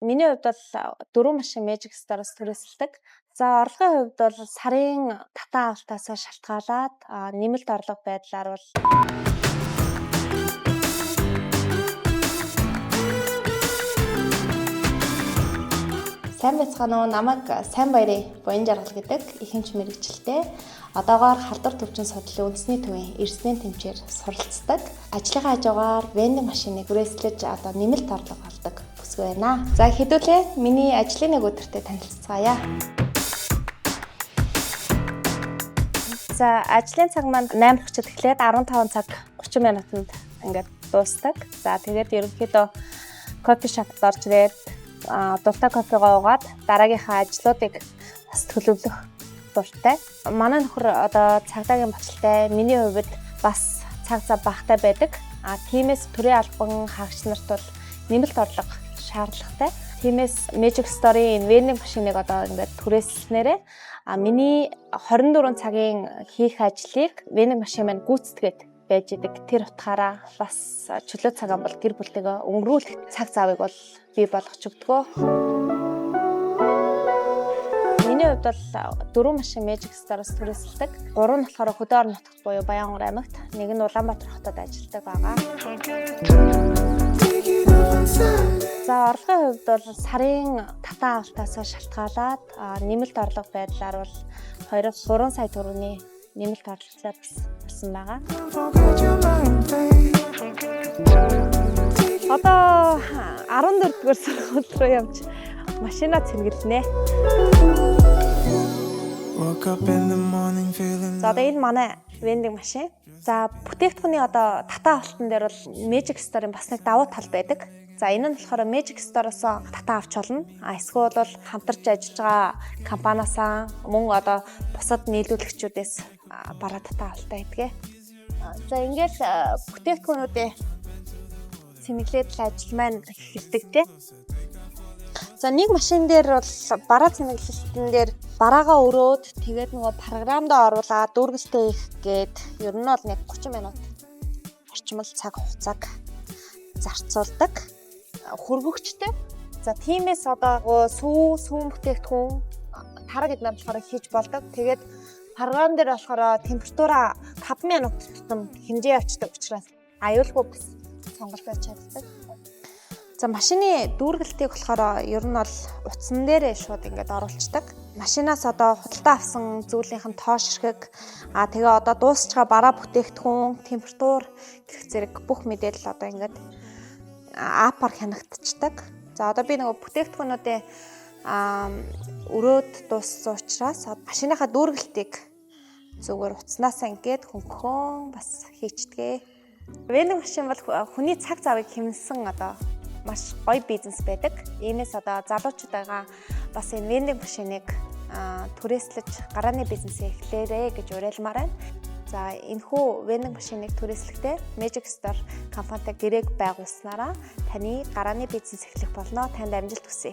Миний хувьд бол 4 машин Magic Store-оос түрээсэлдэг. За орлогын хувьд бол сарын татан авалтаас шалтгаалаад нэмэлт орлого байдлаар бол сайн байцгаана уу, намайг сайн баярын буян жаргал гэдэг ихэмж мэргэжилтэй одоогоор халдвар төвчин судлалын үндэсний төвийн эрсдийн тэмчээр суралцдаг. Ажлынхаа хажуугаар вендинг машиныг хүрээслэж нэмэлт орлого олдог бүсгүй байна. За хэдүүлээ миний ажлын нэг өдөртөө танилцгаая. За ажлын цаг маань 8:30-д эхлээд 15 цаг 30 минутанд ингээд дуусдаг. За тэгээд ерөнхийдөө кофе шопд орж ирээд дуртай кофегоо уугаад дараагийнхаа ажлуудыг бас төлөвлөх дуртай. Манай нөхөр одоо цагдаагийн боцолтой, миний хувьд бас цаг зав багтай байдаг. Тиймээс төрийн албан хаагч нарт бол нэмэлт орлого шаардлагатай. Тиймээс Magic Store-ийн вендинг машиныг одоо ингээд түрээслснээрээ миний 24 цагийн хийх ажлыг вендинг машин маань гүйцэтгээд байж идэг. Тэр утгаараа бас чөлөө цагаан бол гэр бүлтэйгээ өнгөрүүлэх цаг завыг бол бий болгож өгдөгөө. Миний хувьд бол 4 машин Magic Store-оос түрээсэлдэг. 3 нь болохоор Хөдөө орон нутагт буюу Баянгар аймагт, нэг нь Улаанбаатар хотод ажилладаг байгаа. За орлогын хувьд бол сарын татан авалтаас шалтгаалаад нэмэлт орлого байдлаар бол 2-3 сая төгрөгийн нэмэлт орлоготой болсон байгаа. Одоо 14-р сургууль руу явж машинаа цэнгэлнэ. За одоо энэ манай вендинг машин. За бүтээгдэхүүний одоо татан авалтан дээр бол Magic Store-ын бас нэг давуу тал байдаг. За энэ нь болохоор Magic Store-оос татан авч болно. Эсвэл бол хамтарч ажиллаж байгаа компаниасаа мөн одоо бусад нийлүүлэгчүүдээс бараа татан авалтаа хийдэг. За ингээд бүтээгдэхүүнүүдээ цэнэглээд л ажил маань эхэлдэг тий. За нэг машин дээр бол бараа цэнэглэлтэн дээр бараагаа өрөөд тэгээд нөгөө програмдаа оруулаад дүүргэлтээ их гээд ер нь бол нэг 30 минут орчмол цаг хугацааг зарцуулдаг. Хөргөгчтэй. За тиймээс одоо сүүн бүтээгдэхүүн тараг эднэр болохоор хийж болдог. Тэгээд програм дээр болохоор температура 5 минут тутам хэмжээ авчдаг учраас аюулгүй бас сонголт байж чаддаг. За машины дүүргэлтийг болохоор ер нь бол утсан дээрээ шууд ингээд оруулцдаг. Машинаас одоо худалдаа авсан зүйлийнх нь тоош хэрэг тэгээ одоо дуусч байгаа бараа бүтээгдэхүүн, температур гэх зэрэг бүх мэдээлэл одоо ингээд аппаар хянагдчихдаг. За одоо би нөгөө бүтээгдэхүүнүүдээ өрөөд дууссан учраас машиныхаа дүүргэлтийг зүгээр утаснаас ингээд хөнгөхөн бас хийчдэг. Вендинг машин бол хүний цаг завыг хэмнэсэн одоо маш гоё бизнес байдаг. Иймээс одоо залуучуудаа бас энэ вендинг машиныг түрээслэж гарааны бизнесээ эхлээрэй гэж уриалмаар байна. За энэхүү вендинг машиныг түрээслэхдээ Magic Store компанитай гэрээг байгуулснараа таны гарааны бизнес эхлэх болно. Танд амжилт хүсье.